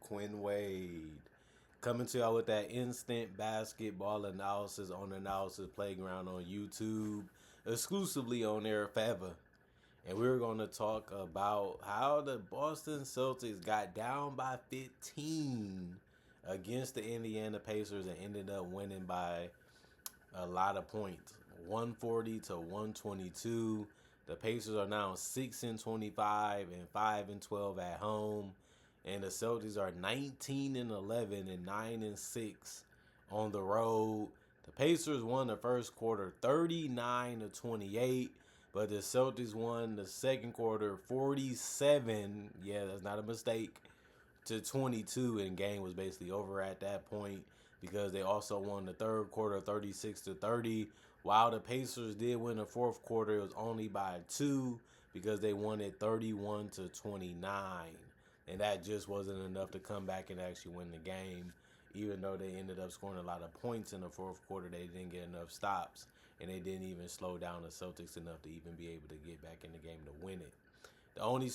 Quinn Wade. Coming to y'all with that instant basketball analysis on Analysis Playground on YouTube, exclusively on there forever. And we're going to talk about how the Boston Celtics got down by 15 against the Indiana Pacers and ended up winning by a lot of points, 140 to 122. The Pacers are now 6-25 and 5-12 at home, and the Celtics are 19-11 and 9-6 on the road. The Pacers won the first quarter 39-28, but the Celtics won the second quarter 47. Yeah, that's not a mistake, to 22, and game was basically over at that point because they also won the third quarter 36-30. While the Pacers did win the fourth quarter, it was only by 2 because they won it 31-29, and that just wasn't enough to come back and actually win the game. Even though they ended up scoring a lot of points in the fourth quarter, they didn't get enough stops, and they didn't even slow down the Celtics enough to even be able to get back in the game to win it. The only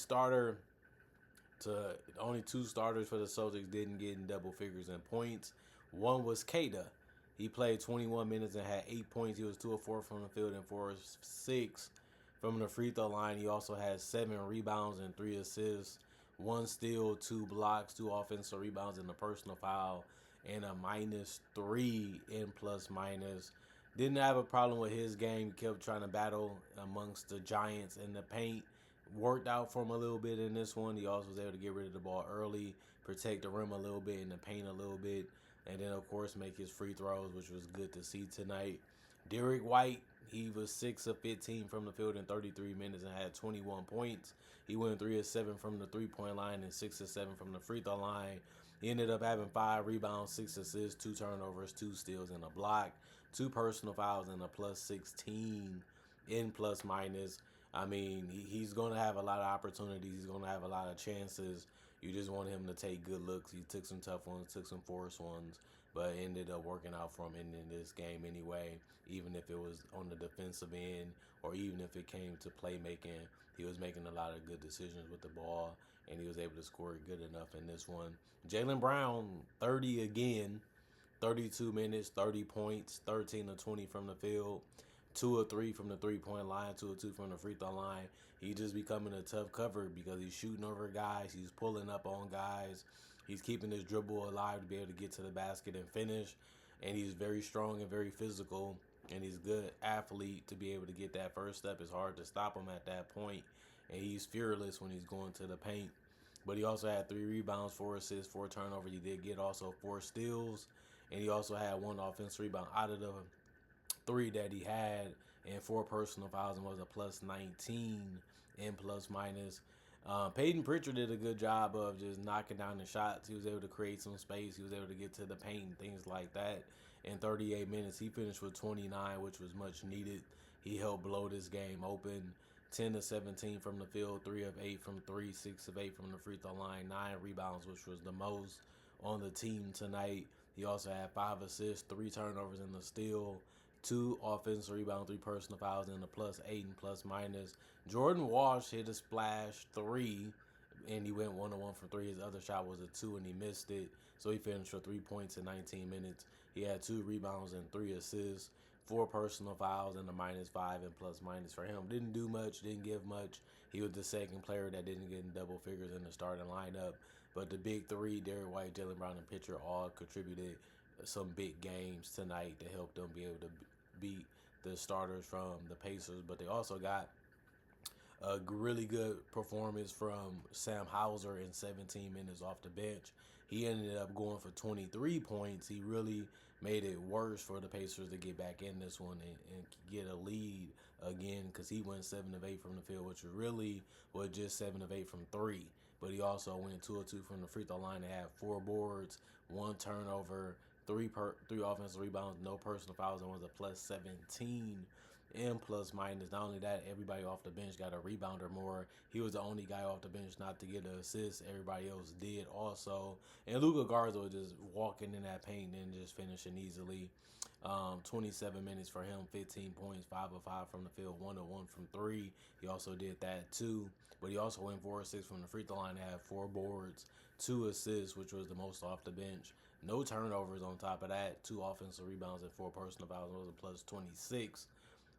two starters for the Celtics didn't get in double figures in points. One was Kada. He played 21 minutes and had 8 points. He was 2 of 4 from the field and 4 of 6 from the free throw line. He also had 7 rebounds and 3 assists, 1 steal, 2 blocks, 2 offensive rebounds, and a personal foul, and a -3 in plus minus. Didn't have a problem with his game. He kept trying to battle amongst the Giants in the paint. Worked out for him a little bit in this one. He also was able to get rid of the ball early, protect the rim a little bit, in the paint a little bit, and then, of course, make his free throws, which was good to see tonight. Derek White, he was 6 of 15 from the field in 33 minutes and had 21 points. He went 3 of 7 from the three-point line and 6 of 7 from the free throw line. He ended up having 5 rebounds, 6 assists, 2 turnovers, 2 steals, and a block, 2 personal fouls, and a +16 in plus minus. I mean, he's going to have a lot of opportunities. He's going to have a lot of chances. You just want him to take good looks. He took some tough ones, took some forced ones, but ended up working out for him in this game anyway. Even if it was on the defensive end or even if it came to playmaking, he was making a lot of good decisions with the ball, and he was able to score good enough in this one. Jaylen Brown, 30 again, 32 minutes, 30 points, 13 of 20 from the field. 2 of 3 from the three-point line, 2 of 2 from the free throw line. He just becoming a tough cover because he's shooting over guys. He's pulling up on guys. He's keeping his dribble alive to be able to get to the basket and finish. And he's very strong and very physical. And he's a good athlete to be able to get that first step. It's hard to stop him at that point. And he's fearless when he's going to the paint. But he also had 3 rebounds, 4 assists, 4 turnovers. He did get also 4 steals. And he also had 1 offensive rebound out of the 3 that he had, and 4 personal fouls, and was a +19 in plus minus. Peyton Pritchard did a good job of just knocking down the shots. He was able to create some space. He was able to get to the paint and things like that. In 38 minutes, he finished with 29, which was much needed. He helped blow this game open. 10 of 17 from the field, 3 of 8 from 3, 6 of 8 from the free throw line, 9 rebounds, which was the most on the team tonight. He also had 5 assists, 3 turnovers, and a steal. 2 offensive rebounds, 3 personal fouls, and a +8 and plus minus. Jordan Walsh hit a splash 3, and he went 1-1 from 3. His other shot was a 2, and he missed it. So he finished with 3 points in 19 minutes. He had 2 rebounds and 3 assists, 4 personal fouls, and a -5 and plus minus for him. Didn't do much, didn't give much. He was the second player that didn't get in double figures in the starting lineup. But the big 3, Derek White, Jaylen Brown, and Pitcher, all contributed some big games tonight to help them be able to beat the starters from the Pacers. But they also got a really good performance from Sam Hauser in 17 minutes off the bench. He ended up going for 23 points. He really made it worse for the Pacers to get back in this one and get a lead again, because he went 7 of 8 from the field, which really was just 7 of 8 from 3. But he also went 2 of 2 from the free throw line and had 4 boards, 1 turnover, 3 offensive rebounds, no personal fouls, and was a +17 and plus minus. Not only that, everybody off the bench got a rebounder more. He was the only guy off the bench not to get an assist. Everybody else did also. And Luka Garza was just walking in that paint and just finishing easily. 27 minutes for him, 15 points, 5 of 5 from the field, 1 of 1 from 3. He also did that too. But he also went 4 of 6 from the free throw line, had 4 boards, 2 assists, which was the most off the bench. No turnovers on top of that, 2 offensive rebounds and 4 personal fouls. It was a plus 26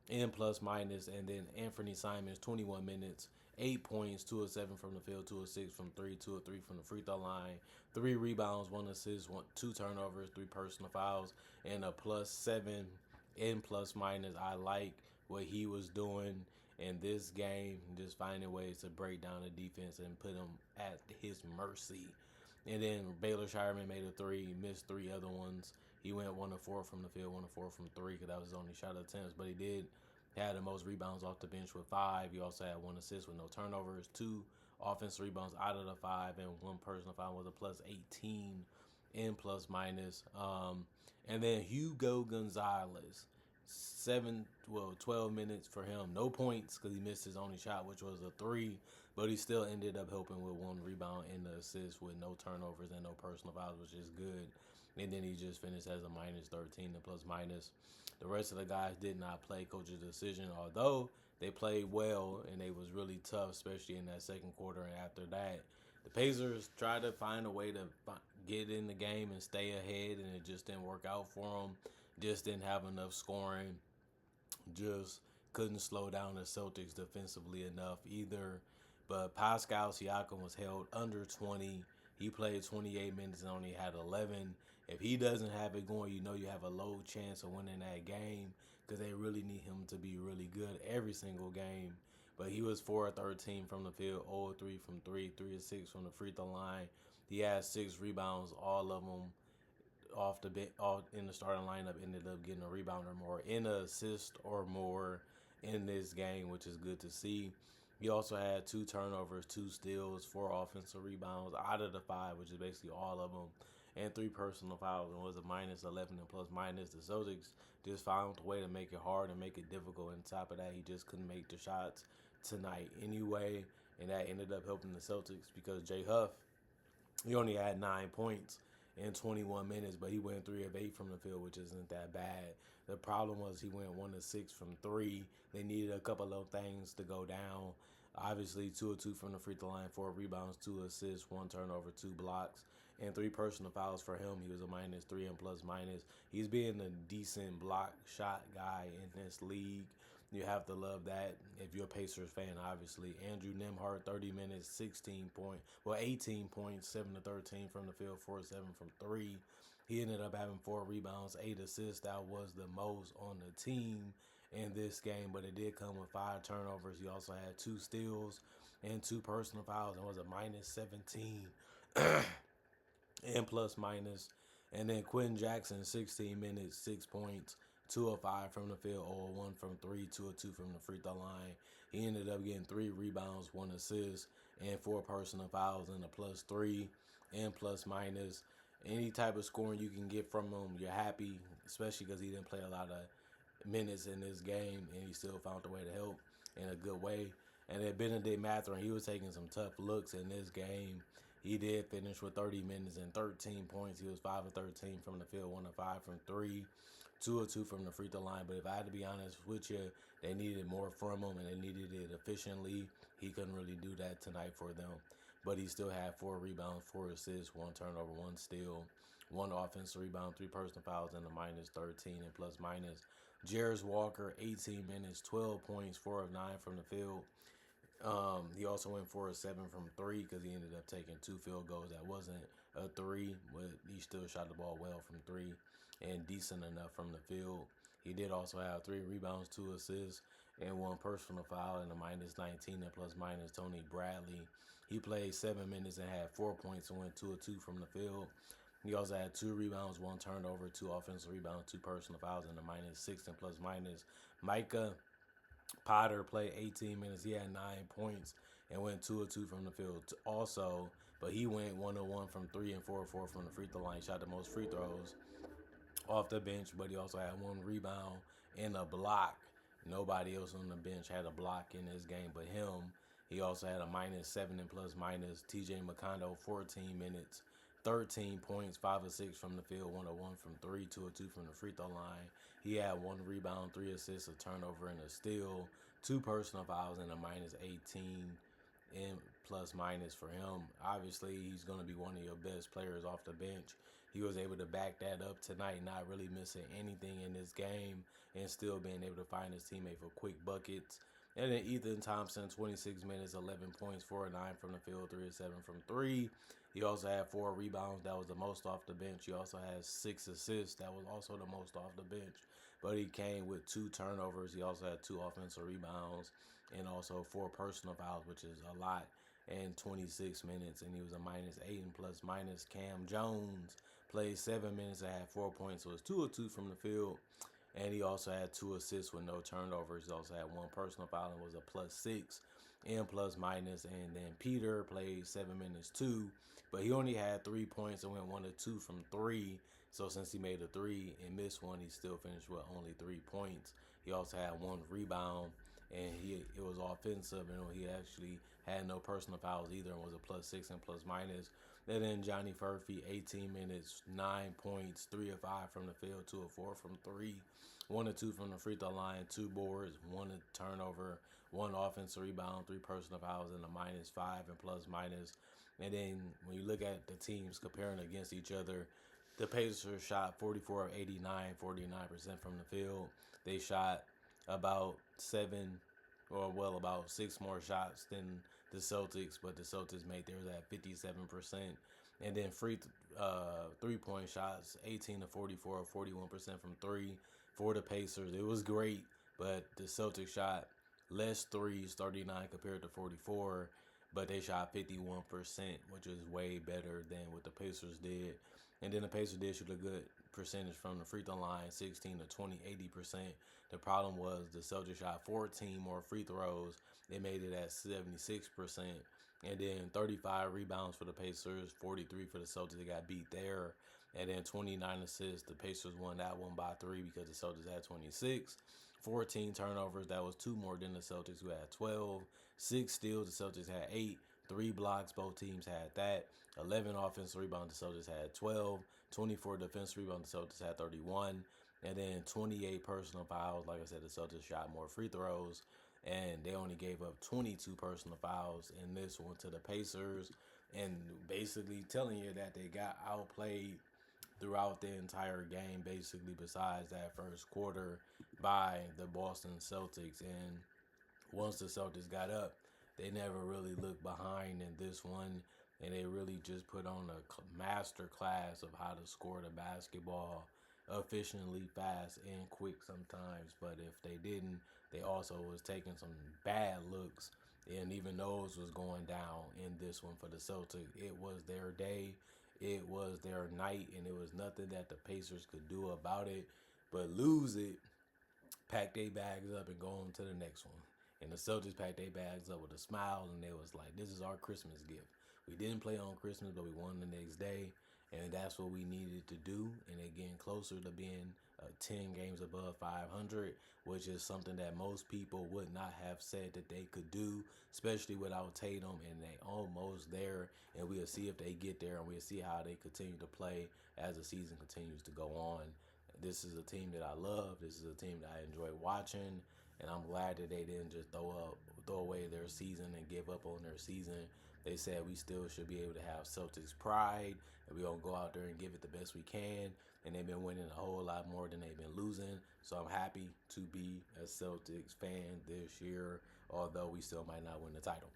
and plus minus. And then Anthony Simons, 21 minutes, 8 points, 2 of 7 from the field, 2 of 6 from 3, 2 of 3 from the free throw line, 3 rebounds, 1 assist, 2 turnovers, 3 personal fouls, and a plus 7 and plus minus. I like what he was doing in this game, just finding ways to break down the defense and put him at his mercy. And then Baylor Shireman made a 3, missed 3 other ones. He went 1 of 4 from the field, 1 of 4 from 3, because that was his only shot attempts. But he did had the most rebounds off the bench with 5. He also had 1 assist with no turnovers, 2 offensive rebounds out of the 5, and 1 personal foul was a plus 18 in plus minus. And then Hugo Gonzalez, 12 minutes for him. No points because he missed his only shot, which was a 3. But he still ended up helping with 1 rebound and the assist with no turnovers and no personal fouls, which is good. And then he just finished as a minus 13 and plus minus. The rest of the guys did not play coach's decision, although they played well and they was really tough, especially in that second quarter. And after that, the Pacers tried to find a way to get in the game and stay ahead, and it just didn't work out for them. Just didn't have enough scoring. Just couldn't slow down the Celtics defensively enough either. But Pascal Siakam was held under 20. He played 28 minutes and only had 11. If he doesn't have it going, you know you have a low chance of winning that game because they really need him to be really good every single game. But he was 4 of 13 from the field, 0 of 3 from 3, 3 of 6 from the free throw line. He had 6 rebounds, all of them off the bench, all in the starting lineup, ended up getting a rebound or more, in an assist or more in this game, which is good to see. He also had 2 turnovers, 2 steals, 4 offensive rebounds out of the 5, which is basically all of them, and 3 personal fouls, and was a minus 11 and plus minus. The Celtics just found a way to make it hard and make it difficult. And on top of that, he just couldn't make the shots tonight anyway, and that ended up helping the Celtics because Jay Huff, he only had 9 points in 21 minutes, but he went 3 of 8 from the field, which isn't that bad. The problem was he went 1 of 6 from 3. They needed a couple of things to go down. Obviously, 2 of 2 from the free throw line, 4 rebounds, 2 assists, 1 turnover, 2 blocks, and 3 personal fouls for him. He was a minus 3 and plus minus. He's being a decent block shot guy in this league. You have to love that if you're a Pacers fan, obviously. Andrew Nembhard, 30 minutes, 18 points, 7 to 13 from the field, 4 7 from 3. He ended up having 4 rebounds, 8 assists. That was the most on the team in this game, but it did come with 5 turnovers. He also had 2 steals and 2 personal fouls and was a minus 17 and plus minus. And then Quentin Jackson, 16 minutes, 6 points, 2 of 5 from the field, 0 of 1 from 3, 2 of 2 from the free throw line. He ended up getting 3 rebounds, 1 assist, and 4 personal fouls, and a plus 3 and plus minus. Any type of scoring you can get from him, you're happy, especially because he didn't play a lot of minutes in this game, and he still found a way to help in a good way. And then Benedict Mathurin, he was taking some tough looks in this game. He did finish with 30 minutes and 13 points. He was 5 of 13 from the field, 1 of 5 from 3, 2 of 2 from the free throw line. But if I had to be honest with you, they needed more from him and they needed it efficiently. He couldn't really do that tonight for them. But he still had 4 rebounds, 4 assists, 1 turnover, 1 steal, 1 offensive rebound, 3 personal fouls, and a minus 13 and plus minus. Jarris Walker, 18 minutes, 12 points, 4 of 9 from the field. He also went 4 of 7 from 3 because he ended up taking 2 field goals. That wasn't a 3, but he still shot the ball well from 3 and decent enough from the field. He did also have 3 rebounds, 2 assists, and 1 personal foul, and a minus 19 and plus minus. Tony Bradley, he played 7 minutes and had 4 points and went 2 of 2 from the field. He also had 2 rebounds, 1 turnover, 2 offensive rebounds, 2 personal fouls, and a minus 6 and plus minus. Micah Potter played 18 minutes. He had 9 points and went 2 of 2 from the field also. But he went 1 of 1 from 3 and 4 of 4 from the free throw line. He shot the most free throws off the bench, but he also had 1 rebound and a block Nobody else on the bench had a block in this game but him. He also had a -7 and plus minus. TJ McCondo, 14 minutes, 13 points, 5 of 6 from the field, 1 of 1 from 3, 2 of 2 from the free throw line. He had 1 rebound, 3 assists, a turnover, and a steal, 2 personal fouls, and a -18 in plus minus for him. Obviously, he's going to be one of your best players off the bench. He was able to back that up tonight, not really missing anything in this game and still being able to find his teammate for quick buckets. And then Ethan Thompson, 26 minutes, 11 points, 4 of 9 from the field, 3 of 7 from 3. He also had 4 rebounds. That was the most off the bench. He also has 6 assists. That was also the most off the bench. But he came with 2 turnovers. He also had 2 offensive rebounds and also 4 personal fouls, which is a lot, and 26 minutes. And he was a -8 and plus minus. Cam Jones played 7 minutes and had 4 points. So it was 2 of 2 from the field. And he also had 2 assists with no turnovers. He also had 1 personal foul and was a +6 and plus minus. And then Peter played 7 minutes too, but he only had 3 points and went 1 of 2 from 3. So since he made a 3 and missed 1, he still finished with only 3 points. He also had 1 rebound, and it was offensive, and he actually had no personal fouls either, and was a +6 and plus minus. And then Johnny Furphy, 18 minutes, 9 points, 3 of 5 from the field, 2 of 4 from 3, 1 of 2 from the free throw line, 2 boards, 1 turnover, 1 offensive rebound, 3 personal fouls, and a -5 and plus minus. And then when you look at the teams comparing against each other, the Pacers shot 44 of 89, 49% from the field. They shot about about 6 more shots than the Celtics, but the Celtics made theirs at 57%. And then 3-point shots, 18 to 44, 41% from 3 for the Pacers. It was great, but the Celtics shot less threes, 39 compared to 44, but they shot 51%, which is way better than what the Pacers did. And then the Pacers did shoot a good percentage from the free throw line, 16 to 20, 80%. The problem was the Celtics shot 14 more free throws. They made it at 76%. And then 35 rebounds for the Pacers, 43 for the Celtics. They got beat there. And then 29 assists. The Pacers won that one by 3 because the Celtics had 26. 14 turnovers. That was 2 more than the Celtics, who had 12. 6 steals. The Celtics had 8. 3 blocks. Both teams had that. 11 offensive rebounds. The Celtics had 12. 24 defensive rebounds. The Celtics had 31. And then 28 personal fouls. Like I said, the Celtics shot more free throws, and they only gave up 22 personal fouls in this one to the Pacers, and basically telling you that they got outplayed throughout the entire game, basically besides that first quarter, by the Boston Celtics. And once the Celtics got up, they never really looked behind in this one, and they really just put on a master class of how to score the basketball efficiently, fast, and quick sometimes. But if they didn't, they also was taking some bad looks, and even those was going down in this one for the Celtics. It was their day, it was their night, and it was nothing that the Pacers could do about it but lose it, pack their bags up, and go on to the next one. And the Celtics packed their bags up with a smile, and they was like, this is our Christmas gift. We didn't play on Christmas, but we won the next day, and that's what we needed to do. And they're getting closer to being 10 games above 500, which is something that most people would not have said that they could do, especially without Tatum, and they almost there. And we'll see if they get there, and we'll see how they continue to play as the season continues to go on. This is a team that I love. This is a team that I enjoy watching, and I'm glad that they didn't just throw away their season and give up on their season. They said we still should be able to have Celtics pride, and we're going to go out there and give it the best we can. And they've been winning a whole lot more than they've been losing. So I'm happy to be a Celtics fan this year, although we still might not win the title.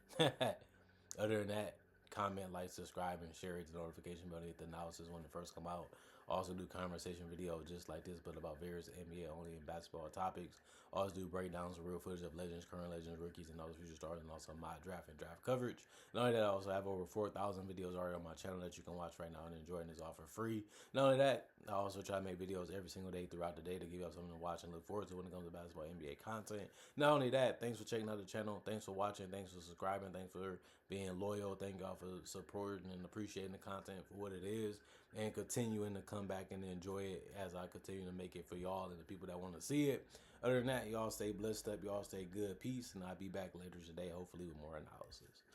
Other than that, comment, like, subscribe, and share it, the notification bell, hit the analysis when it first come out. Also do conversation videos just like this, but about various NBA only and basketball topics. Also do breakdowns of real footage of legends, current legends, rookies, and other future stars, and also mock draft and draft coverage. Not only that, I also have over 4,000 videos already on my channel that you can watch right now and enjoy, and it's all for free. Not only that, I also try to make videos every single day throughout the day to give you something to watch and look forward to when it comes to basketball NBA content. Not only that, thanks for checking out the channel. Thanks for watching. Thanks for subscribing. Thanks for being loyal. Thank y'all for supporting and appreciating the content for what it is. and continuing to come back and enjoy it as I continue to make it for y'all and the people that want to see it. Other than that, y'all stay blessed up. Y'all stay good. Peace. And I'll be back later today, hopefully with more analysis.